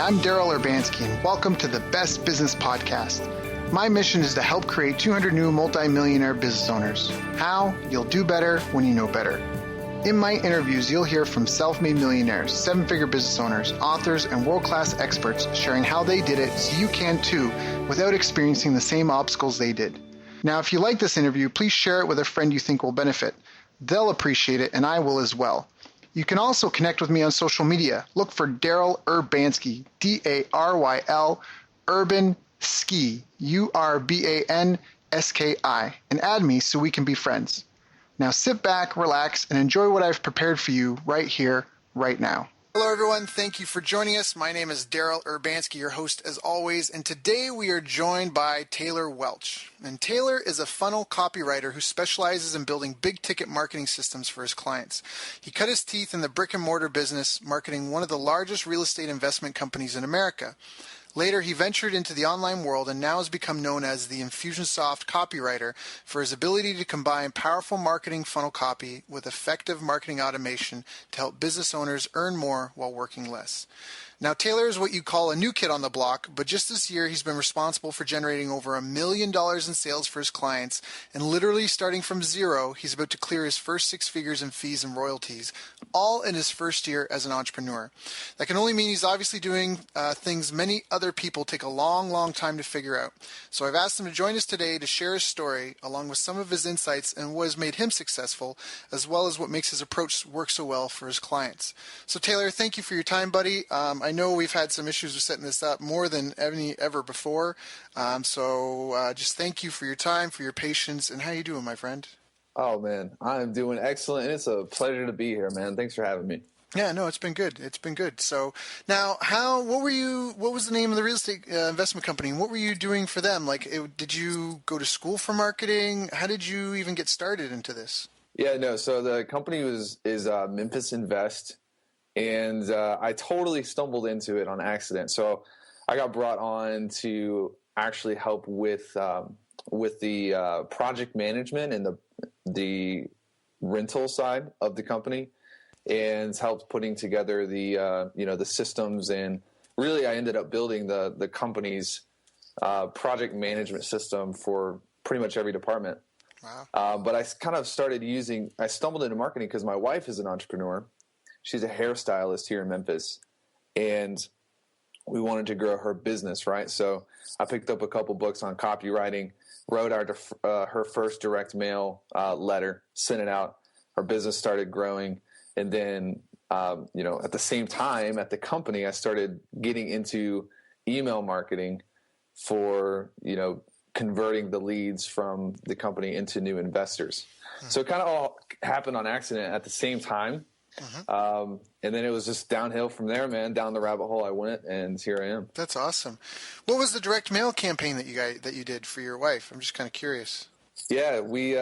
I'm Daryl Urbanski, and welcome to the Best Business Podcast. My mission is to help create 200 new multi-millionaire business owners. How? You'll do better when you know better. In my interviews, you'll hear from self-made millionaires, seven-figure business owners, authors, and world-class experts sharing how they did it so you can too, without experiencing the same obstacles they did. Now, if you like this interview, please share it with a friend you think will benefit. They'll appreciate it, and I will as well. You can also connect with me on social media. Look for Daryl Urbanski, D-A-R-Y-L, Urban Ski, U-R-B-A-N-S-K-I, and add me so we can be friends. Now sit back, relax, and enjoy what I've prepared for you right here, right now. Hello, everyone. Thank you for joining us. My name is Daryl Urbanski, your host as always, and today we are joined by Taylor Welch. And Taylor is a funnel copywriter who specializes in building big-ticket marketing systems for his clients. He cut his teeth in the brick-and-mortar business, marketing one of the largest real estate investment companies in America. Later, he ventured into the online world and now has become known as the Infusionsoft copywriter for his ability to combine powerful marketing funnel copy with effective marketing automation to help business owners earn more while working less. Now, Taylor is what you call a new kid on the block, but just this year he's been responsible for generating over $1 million in sales for his clients, and literally starting from zero, he's about to clear his first 6 figures in fees and royalties, all in his first year as an entrepreneur. That can only mean he's obviously doing things many other people take a long, long time to figure out. So I've asked him to join us today to share his story, along with some of his insights and what has made him successful, as well as what makes his approach work so well for his clients. So Taylor, thank you for your time, buddy. I know we've had some issues with setting this up more than ever before. So just thank you for your time, for your patience, and how you doing, my friend? Oh man, I'm doing excellent, and it's a pleasure to be here, man. Thanks for having me. Yeah, no, it's been good. It's been good. So now, what was the name of the real estate investment company? What were you doing for them? Did you go to school for marketing? How did you even get started into this? Yeah, no. So the company is Memphis Invest, and I totally stumbled into it on accident. So I got brought on to actually help with the project management and the rental side of the company, and helped putting together the systems. And really, I ended up building the company's project management system for pretty much every department. Wow. But I kind of I stumbled into marketing because my wife is an entrepreneur. She's a hairstylist here in Memphis, and we wanted to grow her business, right? So I picked up a couple books on copywriting, wrote her first direct mail letter, sent it out. Her business started growing. And then, at the same time at the company, I started getting into email marketing for, converting the leads from the company into new investors. Mm-hmm. So it kind of all happened on accident at the same time. Mm-hmm. And then it was just downhill from there, man. Down the rabbit hole I went, and here I am. That's awesome. What was the direct mail campaign that you did for your wife? I'm just kind of curious. Yeah, we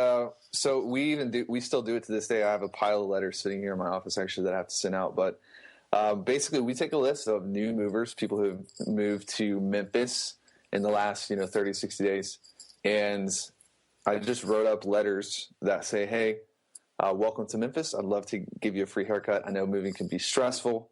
still do it to this day. I have a pile of letters sitting here in my office actually that I have to send out. But basically, we take a list of new movers, people who have moved to Memphis in the last 30, 60 days, and I just wrote up letters that say, hey, welcome to Memphis. I'd love to give you a free haircut. I know moving can be stressful,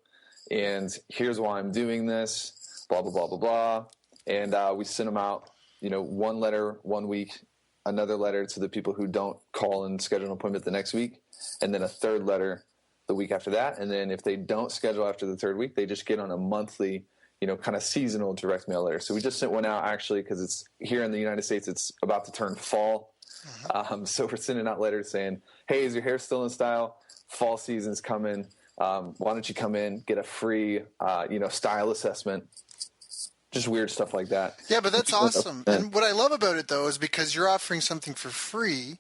and here's why I'm doing this, blah, blah, blah, blah, blah. And we sent them out, one letter 1 week, another letter to the people who don't call and schedule an appointment the next week, and then a third letter the week after that. And then if they don't schedule after the third week, they just get on a monthly, kind of seasonal direct mail letter. So we just sent one out actually because it's here in the United States, it's about to turn fall. Mm-hmm. So we're sending out letters saying, hey, is your hair still in style? Fall season's coming. Why don't you come in, get a free, style assessment? Just weird stuff like that. Yeah, but that's awesome. And what I love about it, though, is because you're offering something for free.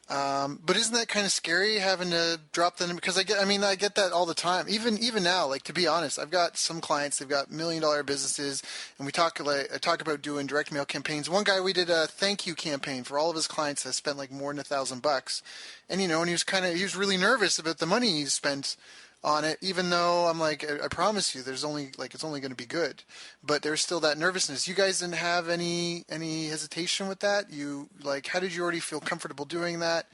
But isn't that kind of scary having to drop them? Because I get that all the time. Even now, to be honest, I've got some clients. They've got $1 million businesses, and I talk about doing direct mail campaigns. One guy, we did a thank you campaign for all of his clients that spent more than $1,000, and and he was really nervous about the money he spent on it, even though I'm I promise you, there's only it's only going to be good, but there's still that nervousness. You guys didn't have any hesitation with that? You how did you already feel comfortable doing that?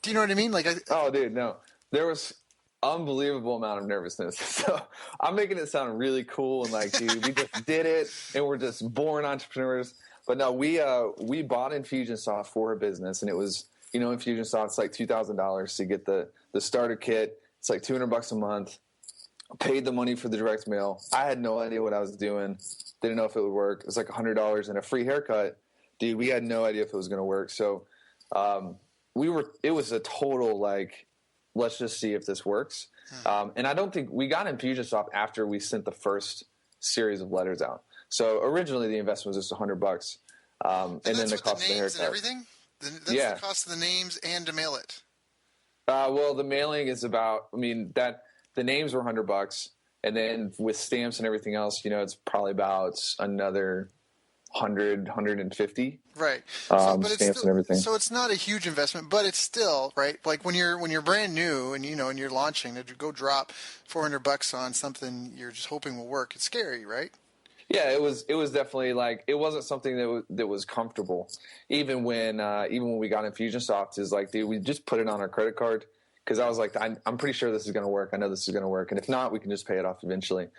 Do you know what I mean? Oh, dude, no, there was unbelievable amount of nervousness. So I'm making it sound really cool and like, dude, we just did it and we're just born entrepreneurs. But no, we bought Infusionsoft for a business, and it was, Infusionsoft, it's like $2,000 to get the starter kit. It's like $200 a month. Paid the money for the direct mail. I had no idea what I was doing. Didn't know if it would work. It was like $100 and a free haircut. Dude, we had no idea if it was going to work. So it was a total like, let's just see if this works. And I don't think we got Infusionsoft after we sent the first series of letters out. So originally the investment was just $100. And then the cost of the haircut. And everything? That's the cost of the names and to mail it. Well, the mailing is about, the names were $100, and then with stamps and everything else, it's probably about another 150. Right. But stamps and everything. So it's not a huge investment, but it's still right. Like when you're brand new and and you're launching, to go drop $400 on something you're just hoping will work, it's scary, right? Yeah, it was definitely like, it wasn't something that was comfortable. Even when we got Infusionsoft, is like, dude, we just put it on our credit card. Because I was like, I'm pretty sure this is going to work. I know this is going to work. And if not, we can just pay it off eventually.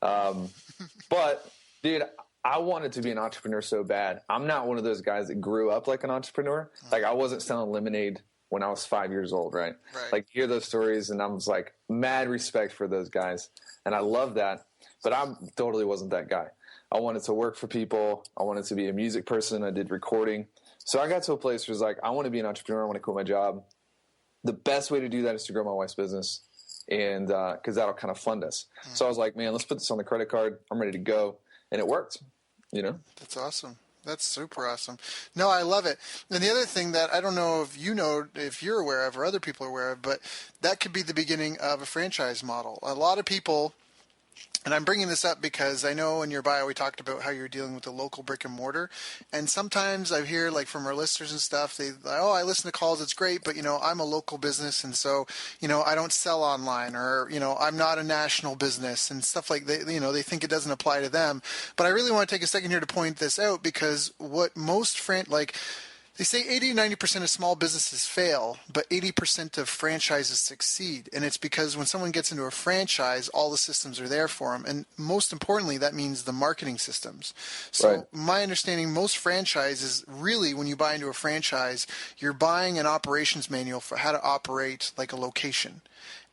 But, dude, I wanted to be an entrepreneur so bad. I'm not one of those guys that grew up like an entrepreneur. Like, I wasn't selling lemonade when I was 5 years old, right? Like, hear those stories, and I was like, mad respect for those guys. And I love that. But I totally wasn't that guy. I wanted to work for people. I wanted to be a music person. I did recording. So I got to a place where it's like, I want to be an entrepreneur. I want to quit my job. The best way to do that is to grow my wife's business, and because that'll kind of fund us. So I was like, man, let's put this on the credit card. I'm ready to go, and it worked. That's awesome. That's super awesome. No, I love it. And the other thing that I don't know if you're aware of or other people are aware of, but that could be the beginning of a franchise model. A lot of people. And I'm bringing this up because I know in your bio we talked about how you're dealing with the local brick and mortar. And sometimes I hear like from our listeners and stuff, I listen to calls, it's great, but I'm a local business, and so, I don't sell online, or, I'm not a national business and stuff like that. They think it doesn't apply to them. But I really want to take a second here to point this out, because what most they say 80 to 90% of small businesses fail, but 80% of franchises succeed. And it's because when someone gets into a franchise, all the systems are there for them. And most importantly, that means the marketing systems. So my understanding, most franchises, really, when you buy into a franchise, you're buying an operations manual for how to operate like a location.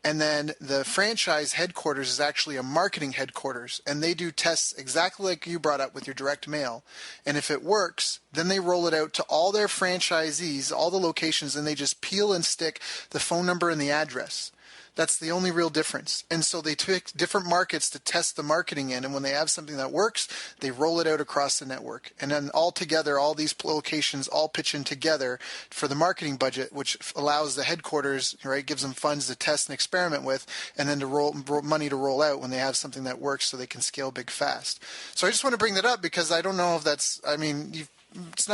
And then the franchise headquarters is actually a marketing headquarters, and they do tests exactly like you brought up with your direct mail. And if it works, then they roll it out to all their franchisees, all the locations, and they just peel and stick the phone number and the address. That's the only real difference. And so they pick different markets to test the marketing in, and when they have something that works, they roll it out across the network. And then all together, all these locations all pitch in together for the marketing budget, which allows the headquarters, gives them funds to test and experiment with, and then to money to roll out when they have something that works so they can scale big fast. So I just want to bring that up because I don't know if that's,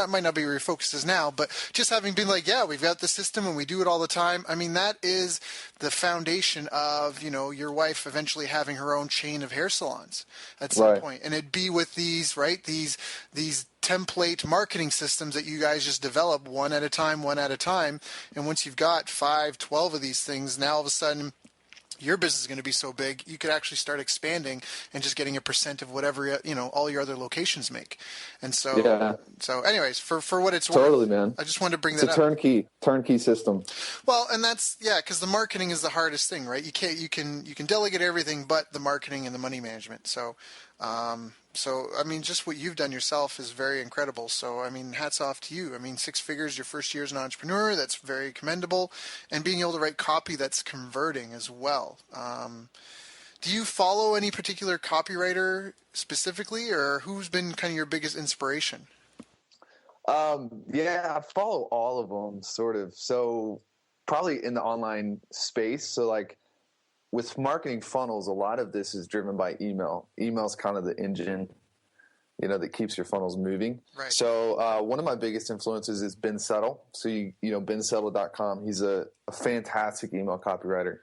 might not be where your focus is now, but just having been like, yeah, we've got the system and we do it all the time. That is the foundation of, your wife eventually having her own chain of hair salons at some point. And it'd be with these template marketing systems that you guys just develop one at a time. And once you've got 5, 12 of these things, now all of a sudden your business is going to be so big, you could actually start expanding and just getting a percent of whatever, all your other locations make. And so, so anyways, for what it's worth, totally, man. I just wanted to bring that up. It's a turnkey system. Well, and that's, because the marketing is the hardest thing, right? You can delegate everything but the marketing and the money management. So, just what you've done yourself is very incredible. So, hats off to you. 6 figures your first year as an entrepreneur, that's very commendable. And being able to write copy that's converting as well. Do you follow any particular copywriter specifically, or who's been kind of your biggest inspiration? I follow all of them, sort of. So probably in the online space. So like, with marketing funnels, a lot of this is driven by email. Email's kind of the engine, that keeps your funnels moving. Right. So one of my biggest influences is Ben Settle. So bensettle.com. He's a fantastic email copywriter.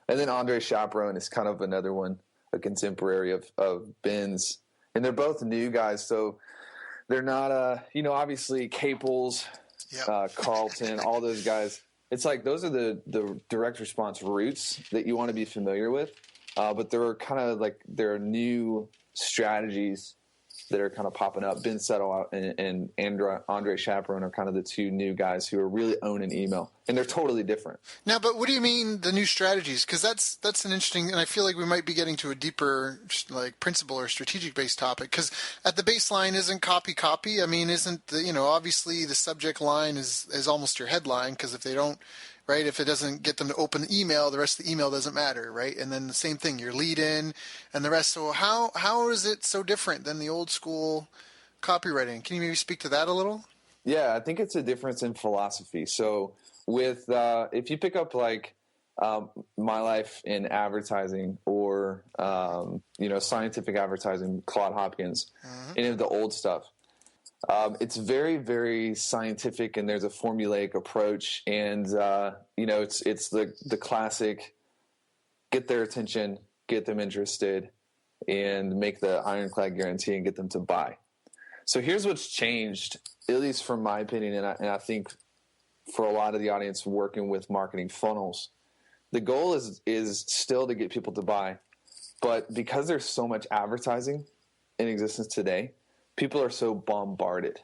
And then Andre Chaperone is kind of another one, a contemporary of Ben's. And they're both new guys, so they're not obviously Caples, Carlton, all those guys. it's like those are the direct response routes that you want to be familiar with. But there are new strategies that are kind of popping up. Ben Settle and Andre Chaperone are kind of the two new guys who are really owning email, and they're totally different. Now, but what do you mean the new strategies? Because that's an interesting, and I feel like we might be getting to a deeper like principle or strategic based topic. Because at the baseline, isn't copy? I mean, isn't obviously the subject line is almost your headline, because if they don't. Right? If it doesn't get them to open the email, the rest of the email doesn't matter, right? And then the same thing, your lead in and the rest. So how is it so different than the old school copywriting? Can you maybe speak to that a little? Yeah, I think it's a difference in philosophy. So with if you pick up like My Life in Advertising or scientific advertising, Claude Hopkins, any of the old stuff. It's very, very scientific, and there's a formulaic approach, and it's the classic: get their attention, get them interested, and make the ironclad guarantee and get them to buy. So here's what's changed, at least from my opinion, and I think for a lot of the audience working with marketing funnels, the goal is still to get people to buy, but because there's so much advertising in existence today, people are so bombarded.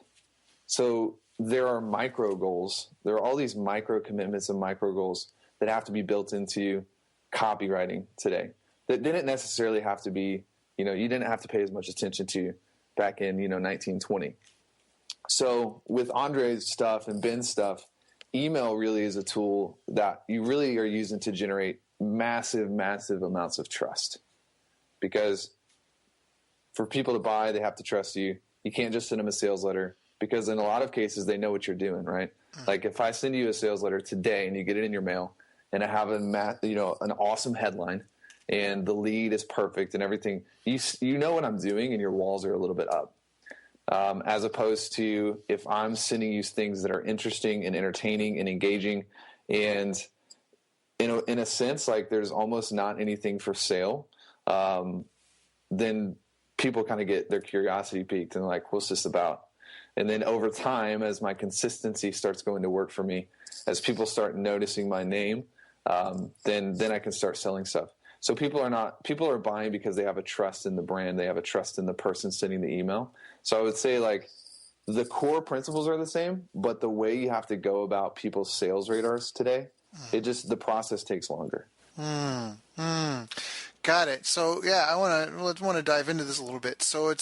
So there are micro goals. There are all these micro commitments and micro goals that have to be built into copywriting today that didn't necessarily have to be, you didn't have to pay as much attention to back in, 1920. So with Andre's stuff and Ben's stuff, email really is a tool that you really are using to generate massive, massive amounts of trust. Because for people to buy, they have to trust you. You can't just send them a sales letter, because in a lot of cases, they know what you're doing, right? Like if I send you a sales letter today and you get it in your mail and I have an awesome headline and the lead is perfect and everything, you know what I'm doing and your walls are a little bit up. As opposed to if I'm sending you things that are interesting and entertaining and engaging, and in a sense, like there's almost not anything for sale, then people kind of get their curiosity piqued and like, what's this about? And then over time, as my consistency starts going to work for me, as people start noticing my name, then I can start selling stuff. So people are buying because they have a trust in the brand. They have a trust in the person sending the email. So I would say like the core principles are the same, but the way you have to go about people's sales radars today, the process takes longer. Got it. So yeah, I want to dive into this a little bit. So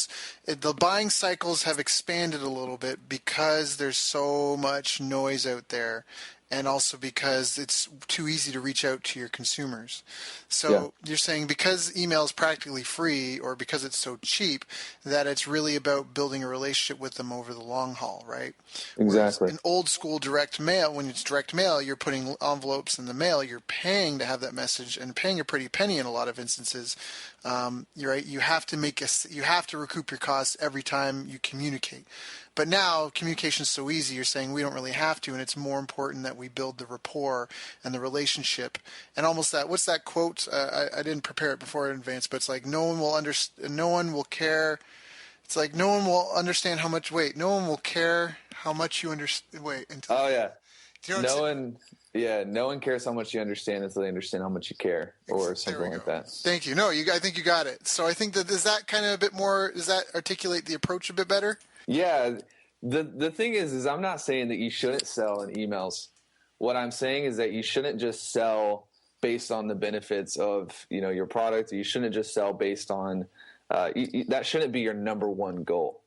the buying cycles have expanded a little bit because there's so much noise out there, and also because it's too easy to reach out to your consumers. So You're saying because email is practically free, or because it's so cheap, that it's really about building a relationship with them over the long haul, right? Exactly. Whereas in old school direct mail, when it's direct mail, you're putting envelopes in the mail, you're paying to have that message, and paying a pretty penny in a lot of instances. You're right. You have to recoup your costs every time you communicate. But now communication is so easy. You're saying we don't really have to, and it's more important that we build the rapport and the relationship. And almost what's that quote? I didn't prepare it before in advance, but it's like no one will care. It's like no one will understand how much. Wait, no one will care how much you understand. Wait. Oh yeah. Do you know No one cares how much you understand until they understand how much you care, or something like that. Thank you. No, I think you got it. So I think does that kind of a bit more? Does that articulate the approach a bit better? Yeah. The thing is I'm not saying that you shouldn't sell in emails. What I'm saying is that you shouldn't just sell based on the benefits of your product. You shouldn't just sell based on that shouldn't be your number one goal,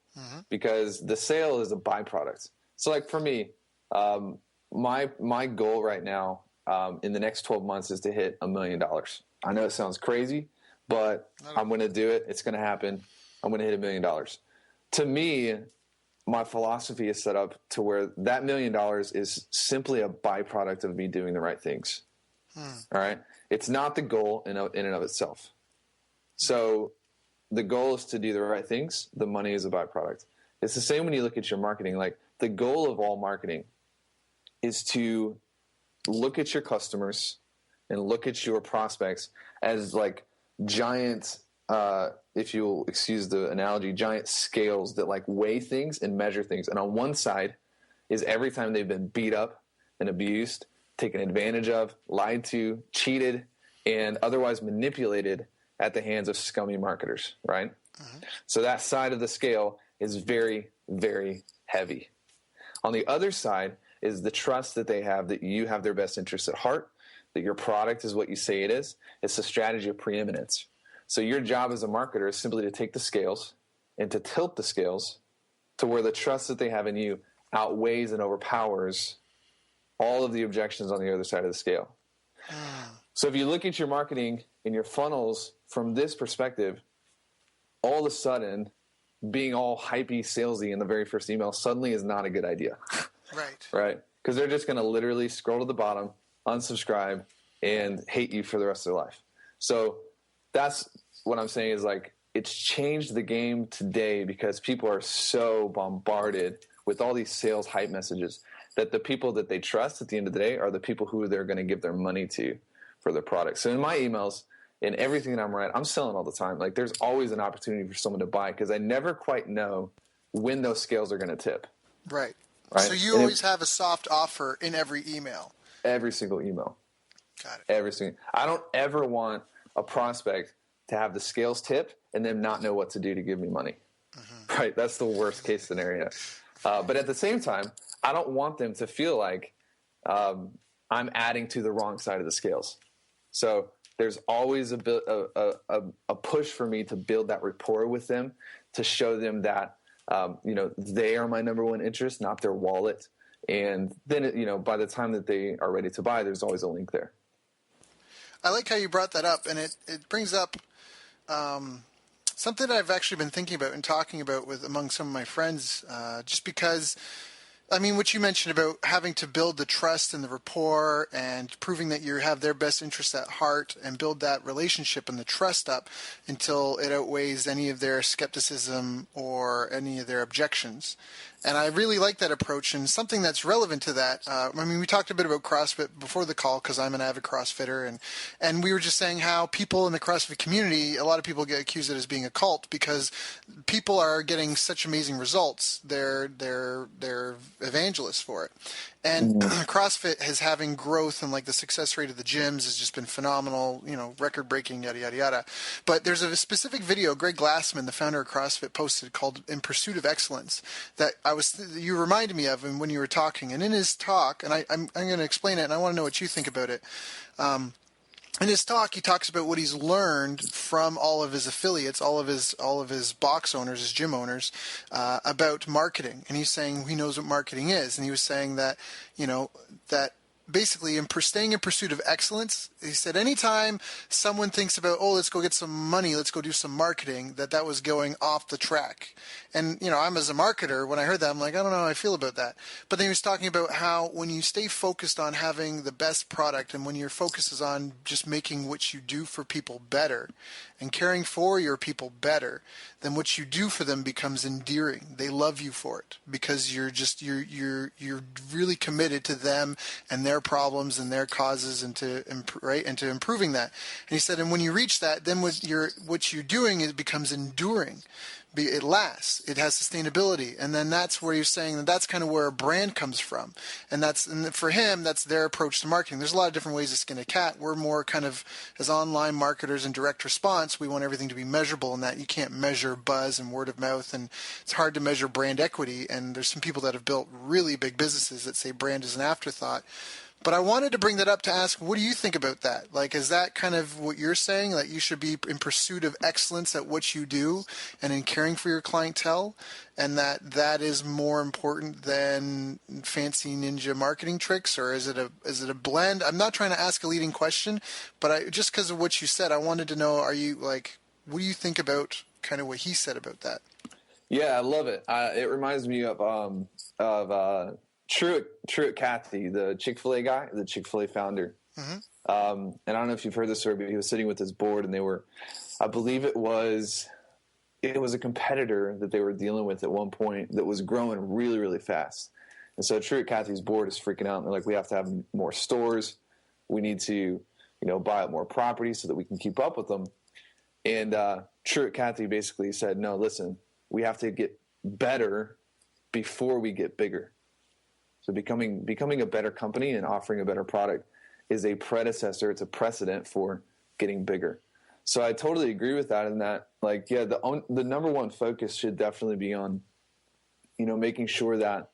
because the sale is a byproduct. So like for me, my goal right now in the next 12 months is to hit $1 million. I know it sounds crazy, but I'm going to do it. It's going to happen. I'm going to hit $1 million. To me, my philosophy is set up to where that $1 million is simply a byproduct of me doing the right things. All right. It's not the goal in and of itself. So the goal is to do the right things. The money is a byproduct. It's the same when you look at your marketing. Like the goal of all marketing is to look at your customers and look at your prospects as like giant, if you'll excuse the analogy, giant scales that like weigh things and measure things. And on one side is every time they've been beat up and abused, taken advantage of, lied to, cheated, and otherwise manipulated at the hands of scummy marketers, right? Mm-hmm. So that side of the scale is very, very heavy. On the other side is the trust that they have that you have their best interests at heart, that your product is what you say it is. It's a strategy of preeminence. So your job as a marketer is simply to take the scales and to tilt the scales to where the trust that they have in you outweighs and overpowers all of the objections on the other side of the scale. So if you look at your marketing and your funnels from this perspective, all of a sudden, being all hypey, salesy in the very first email suddenly is not a good idea. Right. Right? Because they're just going to literally scroll to the bottom, unsubscribe, and hate you for the rest of their life. So that's what I'm saying is like, it's changed the game today because people are so bombarded with all these sales hype messages that the people that they trust at the end of the day are the people who they're going to give their money to for their product. So in my emails and everything that I'm writing, I'm selling all the time. Like there's always an opportunity for someone to buy because I never quite know when those scales are going to tip. Right. Right. So you always have a soft offer in every email. Every single email. Got it. Every single. I don't ever want a prospect to have the scales tip and then not know what to do to give me money. Mm-hmm. Right. That's the worst case scenario. But at the same time, I don't want them to feel like I'm adding to the wrong side of the scales. So there's always a push for me to build that rapport with them, to show them that they are my number one interest, not their wallet. And then by the time that they are ready to buy, there's always a link there. I like how you brought that up, and it brings up something that I've actually been thinking about and talking about among some of my friends, just because, I mean, what you mentioned about having to build the trust and the rapport and proving that you have their best interests at heart and build that relationship and the trust up until it outweighs any of their skepticism or any of their objections. And I really like that approach, and something that's relevant to that. We talked a bit about CrossFit before the call because I'm an avid CrossFitter, and we were just saying how people in the CrossFit community, a lot of people get accused of it as being a cult because people are getting such amazing results. They're evangelists for it. And CrossFit is having growth, and like the success rate of the gyms has just been phenomenal, record breaking, yada, yada, yada. But there's a specific video Greg Glassman, the founder of CrossFit, posted called In Pursuit of Excellence that you reminded me of when you were talking. And in his talk, and I'm going to explain it, and I want to know what you think about it. In his talk, he talks about what he's learned from all of his affiliates, all of his box owners, his gym owners, about marketing. And he's saying he knows what marketing is. And he was saying that, that basically staying in pursuit of excellence, he said anytime someone thinks about, let's go get some money, let's go do some marketing, that was going off the track. And, I'm as a marketer, when I heard that, I'm like, I don't know how I feel about that. But then he was talking about how when you stay focused on having the best product and when your focus is on just making what you do for people better and caring for your people better, then what you do for them becomes endearing. They love you for it because you're really committed to them and their problems and their causes and to improving that. And he said, and when you reach that, then what you're doing, it becomes enduring. It lasts. It has sustainability, and then that's where you're saying that's kind of where a brand comes from, and for him, that's their approach to marketing. There's a lot of different ways to skin a cat. We're more kind of as online marketers and direct response. We want everything to be measurable, and that you can't measure buzz and word of mouth, and it's hard to measure brand equity. And there's some people that have built really big businesses that say brand is an afterthought. But I wanted to bring that up to ask, what do you think about that? Like, is that kind of what you're saying, that you should be in pursuit of excellence at what you do and in caring for your clientele, and that is more important than fancy ninja marketing tricks, or is it a blend? I'm not trying to ask a leading question, but just because of what you said, I wanted to know, what do you think about kind of what he said about that? Yeah, I love it. It reminds me of Truett Cathy, the Chick-fil-A guy, the Chick-fil-A founder. Mm-hmm. And I don't know if you've heard this story, but he was sitting with his board, and I believe it was a competitor that they were dealing with at one point that was growing really, really fast. And so Truett Cathy's board is freaking out, and they're like, we have to have more stores. We need to, buy up more property so that we can keep up with them. And Truett Cathy basically said, no, listen, we have to get better before we get bigger. So becoming a better company and offering a better product is a predecessor. It's a precedent for getting bigger. So I totally agree with that. And that, like, yeah, the number one focus should definitely be on, making sure that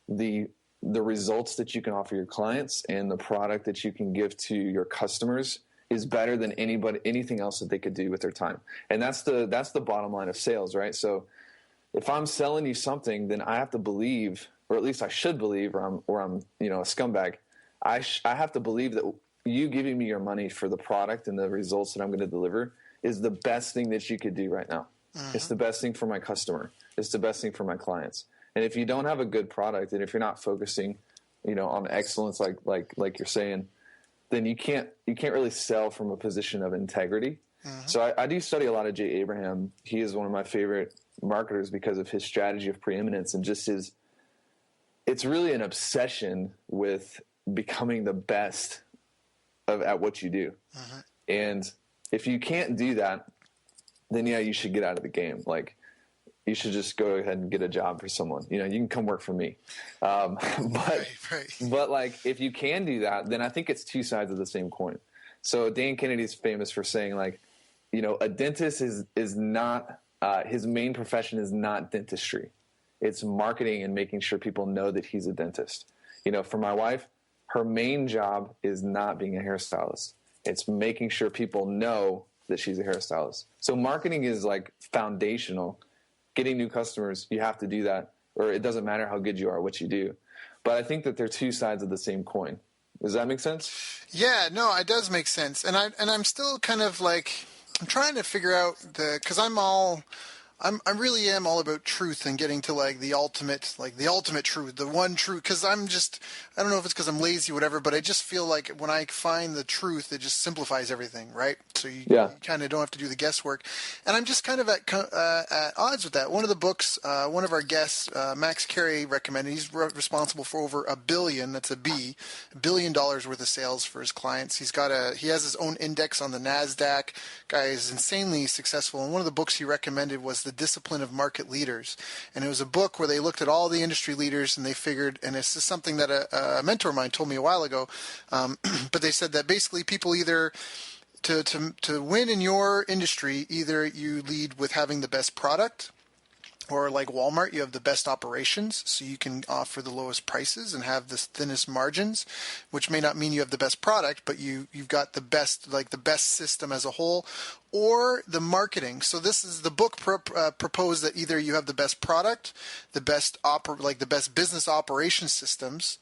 the results that you can offer your clients and the product that you can give to your customers is better than anything else that they could do with their time. And that's the bottom line of sales, right? So if I'm selling you something, then I have to believe, or at least I should believe, or I'm a scumbag. I have to believe that you giving me your money for the product and the results that I'm going to deliver is the best thing that you could do right now. Mm-hmm. It's the best thing for my customer. It's the best thing for my clients. And if you don't have a good product, and if you're not focusing, on excellence, like you're saying, then you can't really sell from a position of integrity. Mm-hmm. So I do study a lot of Jay Abraham. He is one of my favorite marketers because of his strategy of preeminence and just it's really an obsession with becoming the best at what you do. Uh-huh. And if you can't do that, then yeah, you should get out of the game. Like, you should just go ahead and get a job for someone. You can come work for me. But like, if you can do that, then I think it's two sides of the same coin. So Dan Kennedy's famous for saying, like, a dentist is not, his main profession is not dentistry. It's marketing and making sure people know that he's a dentist. For my wife, her main job is not being a hairstylist. It's making sure people know that she's a hairstylist. So marketing is like foundational. Getting new customers, you have to do that, or it doesn't matter how good you are, what you do. But I think that they're two sides of the same coin. Does that make sense? Yeah, no, it does make sense. And I'm still kind of like, I'm trying to figure out because I really am all about truth and getting to the ultimate truth, the one truth. Because I don't know if it's because I'm lazy or whatever, but I just feel like when I find the truth, it just simplifies everything, right? So you kind of don't have to do the guesswork. And I'm just kind of at odds with that. One of the books, one of our guests, Max Carey, recommended. He's responsible for over $1 billion. That's $1 billion worth of sales for his clients. He has his own index on the NASDAQ. Guy is insanely successful. And one of the books he recommended was The Discipline of Market Leaders. And it was a book where they looked at all the industry leaders and they figured, and this is something that a mentor of mine told me a while ago, but they said that basically people either, to win in your industry, either you lead with having the best product, or like Walmart, you have the best operations, so you can offer the lowest prices and have the thinnest margins, which may not mean you have the best product, but you've got the best system as a whole, or the marketing. So this is the book proposed that either you have the best product, the best the best business operation systems,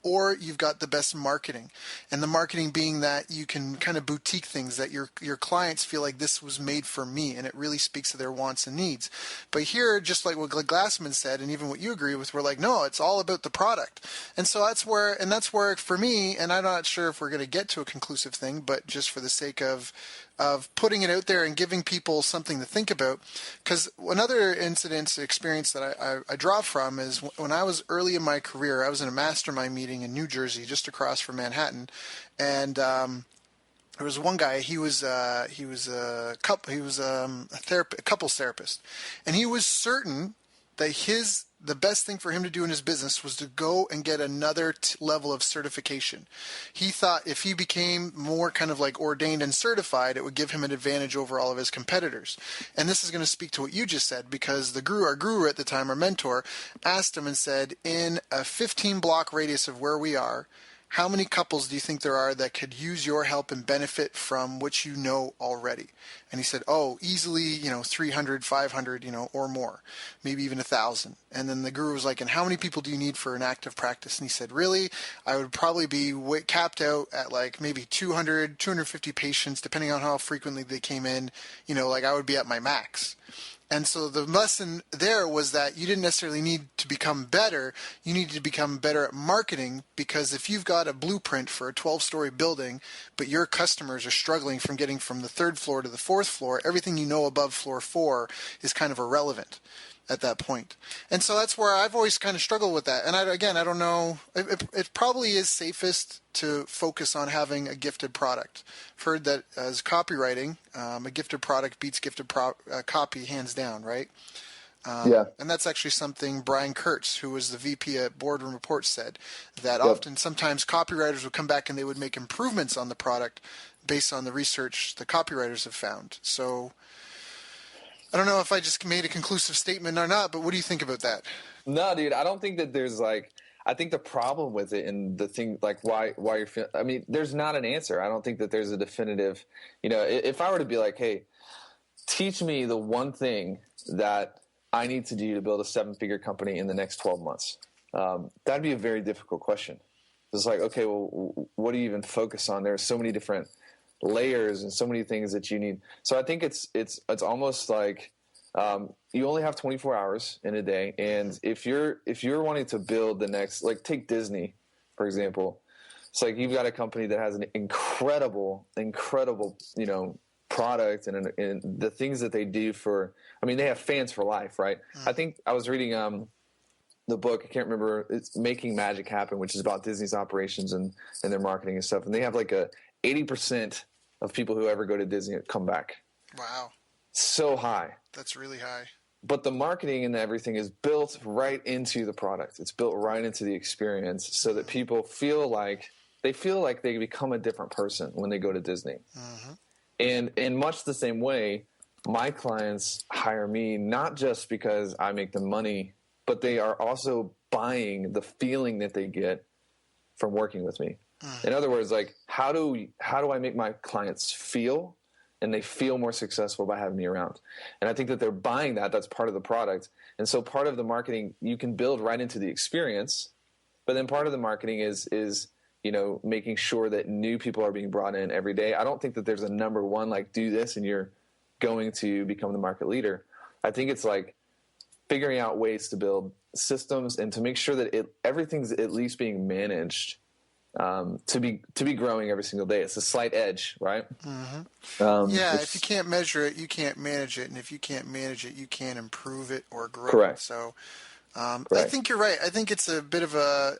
or you've got the best marketing. And the marketing being that you can kind of boutique things that your clients feel like this was made for me, and it really speaks to their wants and needs. But here, just like what Glassman said, and even what you agree with, we're like, no, it's all about the product. And so that's where for me, and I'm not sure if we're going to get to a conclusive thing, but just for the sake of putting it out there and giving people something to think about. Because another experience that I draw from is when I was early in my career, I was in a mastermind meeting in New Jersey, just across from Manhattan, and there was one guy. He was a couples therapist, and he was certain that the best thing for him to do in his business was to go and get another level of certification. He thought if he became more kind of like ordained and certified, it would give him an advantage over all of his competitors. And this is going to speak to what you just said, because our guru at the time, our mentor, asked him and said, in a 15-block radius of where we are, how many couples do you think there are that could use your help and benefit from what you know already? And he said, easily, 300, 500, or more, maybe even 1,000. And then the guru was like, and how many people do you need for an active practice? And he said, really, I would probably be capped out at like maybe 200, 250 patients, depending on how frequently they came in, I would be at my max. And so the lesson there was that you didn't necessarily need to become better. You needed to become better at marketing, because if you've got a blueprint for a 12-story building, but your customers are struggling from getting from the 3rd floor to the 4th floor, everything you know above floor 4 is kind of irrelevant at that point. And so that's where I've always kind of struggled with that. And I don't know, it probably is safest to focus on having a gifted product. I've heard that as copywriting, a gifted product beats gifted copy hands down, right? Yeah. And that's actually something Brian Kurtz, who was the VP at Boardroom Report, said, that Yep. often sometimes copywriters would come back and they would make improvements on the product based on the research the copywriters have found. So I don't know if I just made a conclusive statement or not, but what do you think about that? No, dude, I don't think that there's like, I think the problem with it and the thing, like why you're feeling, I mean, there's not an answer. I don't think that there's a definitive, if I were to be like, hey, teach me the one thing that I need to do to build a 7-figure company in the next 12 months. That'd be a very difficult question. It's like, okay, well, what do you even focus on? There's so many different layers and so many things that you need. So I think it's almost like, you only have 24 hours in a day. And if you're wanting to build the next, like take Disney, for example, it's like you've got a company that has an incredible, product and the things that they do they have fans for life, right? I think I was reading the book, I can't remember, it's Making Magic Happen, which is about Disney's operations and their marketing and stuff. And they have like 80% of people who ever go to Disney come back. Wow. So high. That's really high. But the marketing and everything is built right into the product. It's built right into the experience so that people feel like they become a different person when they go to Disney. Mm-hmm. And in much the same way, my clients hire me not just because I make them money, but they are also buying the feeling that they get from working with me. In other words, like how do I make my clients feel, and they feel more successful by having me around? And I think that they're buying that. That's part of the product. And so part of the marketing you can build right into the experience, but then part of the marketing is making sure that new people are being brought in every day. I don't think that there's a number one, like do this and you're going to become the market leader. I think it's like figuring out ways to build systems and to make sure that everything's at least being managed to be growing every single day. It's a slight edge, right? Mm-hmm. If you can't measure it, you can't manage it, and if you can't manage it, you can't improve it or grow correct. it. So I think you're right. I think it's a bit of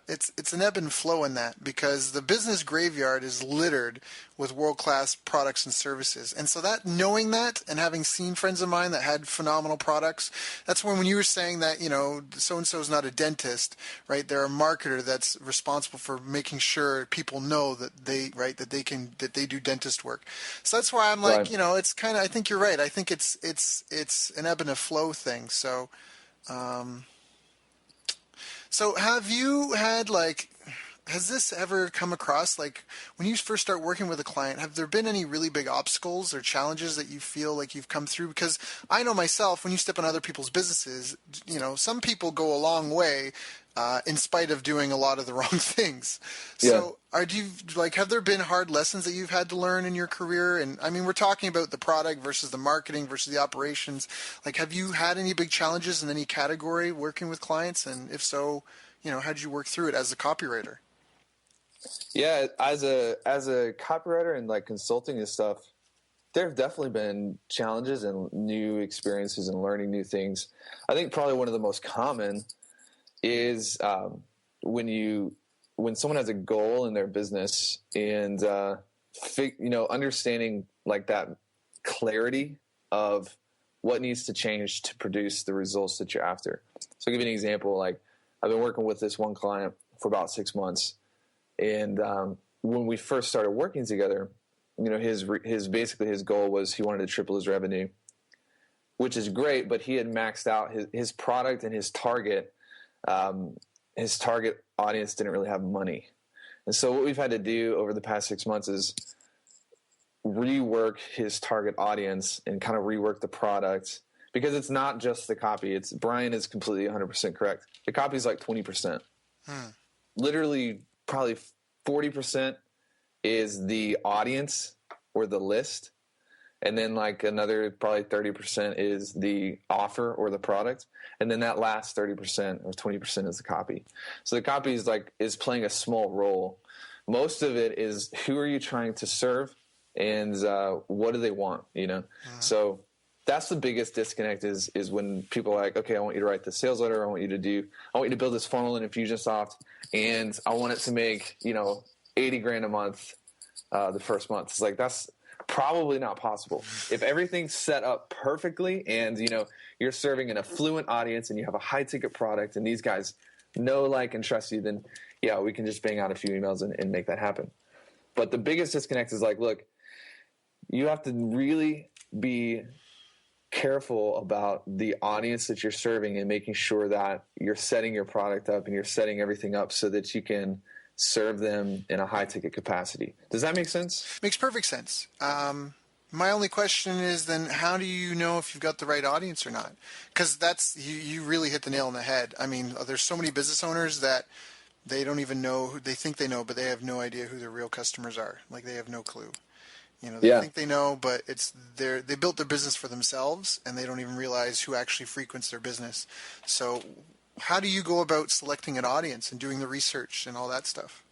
it's an ebb and flow in that, because the business graveyard is littered with world-class products and services. And so that, knowing that and having seen friends of mine that had phenomenal products, that's when you were saying that, so-and-so is not a dentist, right? They're a marketer that's responsible for making sure people know that they do dentist work. So that's why I'm like, it's kind of, I think you're right. I think it's an ebb and a flow thing. So, so have you had has this ever come across, like when you first start working with a client, have there been any really big obstacles or challenges that you feel like you've come through? Because I know myself, when you step on other people's businesses, some people go a long way in spite of doing a lot of the wrong things. So have there been hard lessons that you've had to learn in your career? And I mean, we're talking about the product versus the marketing versus the operations. Like, have you had any big challenges in any category working with clients? And if so, how did you work through it as a copywriter? Yeah, as a copywriter and like consulting and stuff, there have definitely been challenges and new experiences and learning new things. I think probably one of the most common is when someone has a goal in their business and understanding like that clarity of what needs to change to produce the results that you're after. So I'll give you an example. Like, I've been working with this one client for about 6 months. And when we first started working together, his goal was he wanted to triple his revenue, which is great. But he had maxed out his product, and his target audience didn't really have money. And so what we've had to do over the past 6 months is rework his target audience and kind of rework the product, because it's not just the copy. Brian is completely 100% correct. The copy is like 20%. Literally, probably 40% is the audience or the list. And then like another probably 30% is the offer or the product. And then that last 30% or 20% is the copy. So the copy is playing a small role. Most of it is, who are you trying to serve, and what do they want, So that's the biggest disconnect is when people are like, okay, I want you to write the sales letter. I want you to build this funnel in Infusionsoft, and I want it to make, $80,000 a month the first month. It's like, probably not possible. If everything's set up perfectly and, you're serving an affluent audience and you have a high ticket product and these guys know, like, and trust you, then yeah, we can just bang out a few emails and make that happen. But the biggest disconnect is like, look, you have to really be careful about the audience that you're serving and making sure that you're setting your product up and you're setting everything up so that you can serve them in a high ticket capacity. Does that make sense? Makes perfect sense. My only question is then, how do you know if you've got the right audience or not? Because you really hit the nail on the head. I mean, there's so many business owners that they don't even know who they think they know, but they have no idea who their real customers are. Like, they have no clue. They think they know, but they built their business for themselves, and they don't even realize who actually frequents their business. So how do you go about selecting an audience and doing the research and all that stuff?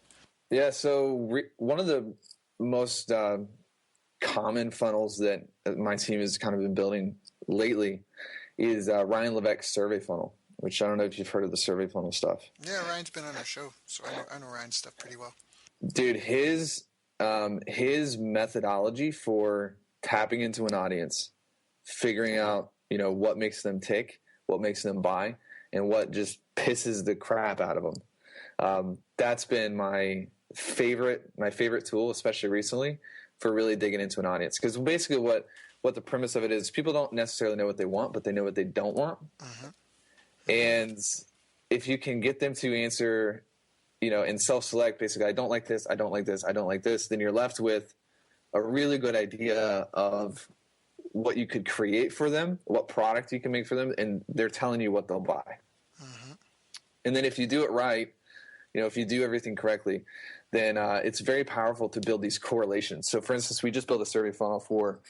Yeah, so one of the most common funnels that my team has kind of been building lately is Ryan Levesque's survey funnel, which I don't know if you've heard of the survey funnel stuff. Yeah, Ryan's been on our show, so I know Ryan's stuff pretty well. Dude, his methodology for tapping into an audience, figuring out, what makes them tick, what makes them buy, and what just pisses the crap out of them. That's been my favorite tool, especially recently, for really digging into an audience. Because basically what the premise of it is, people don't necessarily know what they want, but they know what they don't want. Mm-hmm. And if you can get them to answer, and self-select, basically, I don't like this, I don't like this, I don't like this, then you're left with a really good idea of what you could create for them, what product you can make for them, and they're telling you what they'll buy. Mm-hmm. And then if you do it right, if you do everything correctly, then it's very powerful to build these correlations. So, for instance, we just built a survey funnel for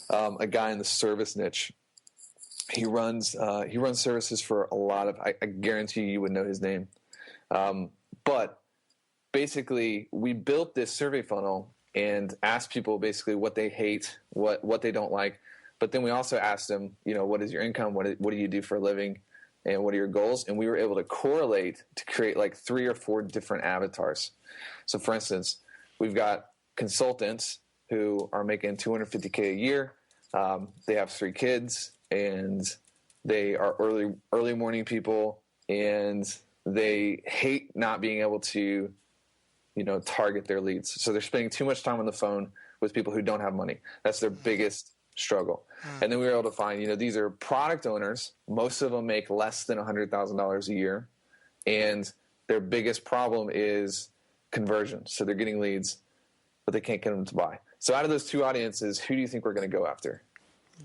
a guy in the service niche. He runs services for a lot of. I guarantee you would know his name. But basically, we built this survey funnel and asked people basically what they hate, what they don't like. But then we also asked them, what is your income? What do you do for a living? And what are your goals? And we were able to correlate to create like 3 or 4 different avatars. So, for instance, we've got consultants who are making $250K a year. They have 3 kids, and they are early morning people, and they hate not being able to, target their leads. So they're spending too much time on the phone with people who don't have money. That's their biggest struggle. And then we were able to find, these are product owners. Most of them make less than $100,000 a year. And their biggest problem is conversion. So they're getting leads, but they can't get them to buy. So out of those 2 audiences, who do you think we're going to go after?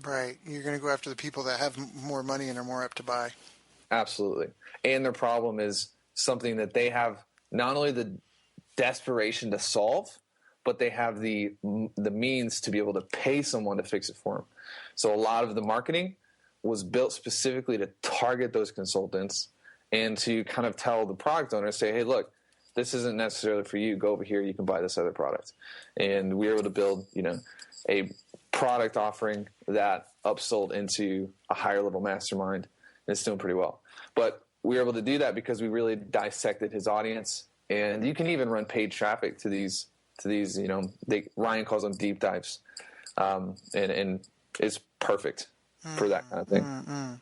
Right. You're going to go after the people that have more money and are more apt to buy. Absolutely. And their problem is something that they have not only the desperation to solve, but they have the means to be able to pay someone to fix it for them. So a lot of the marketing was built specifically to target those consultants and to kind of tell the product owner, say, hey, look, this isn't necessarily for you. Go over here. You can buy this other product. And we were able to build, a product offering that upsold into a higher level mastermind, and it's doing pretty well. But we were able to do that because we really dissected his audience. And you can even run paid traffic to these, Ryan calls them deep dives. And it's perfect for that kind of thing.